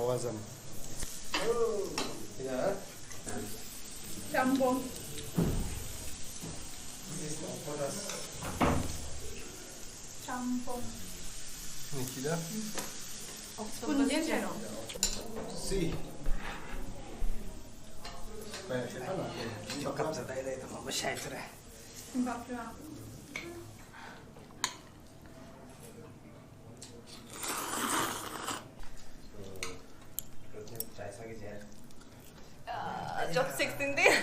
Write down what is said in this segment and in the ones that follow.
awesome. Yeah. Jambon. Jambon. Nikita. Spundietero. Sì. Cho cặp ra đây thằng nó mới xài thế này. Job 16 din.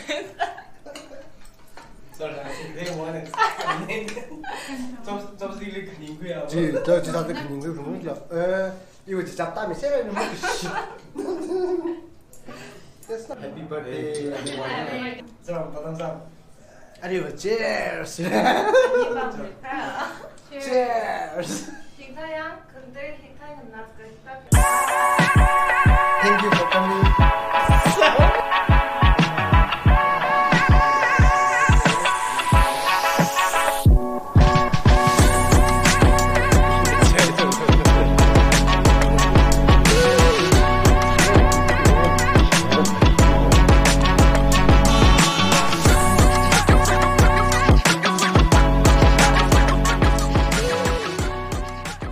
저 지사들 그런 거 보면 이거 진짜 땀이 세라는 거 씨. Happy birthday everyone. Arriba, cheers. Cheers. Thank you for coming.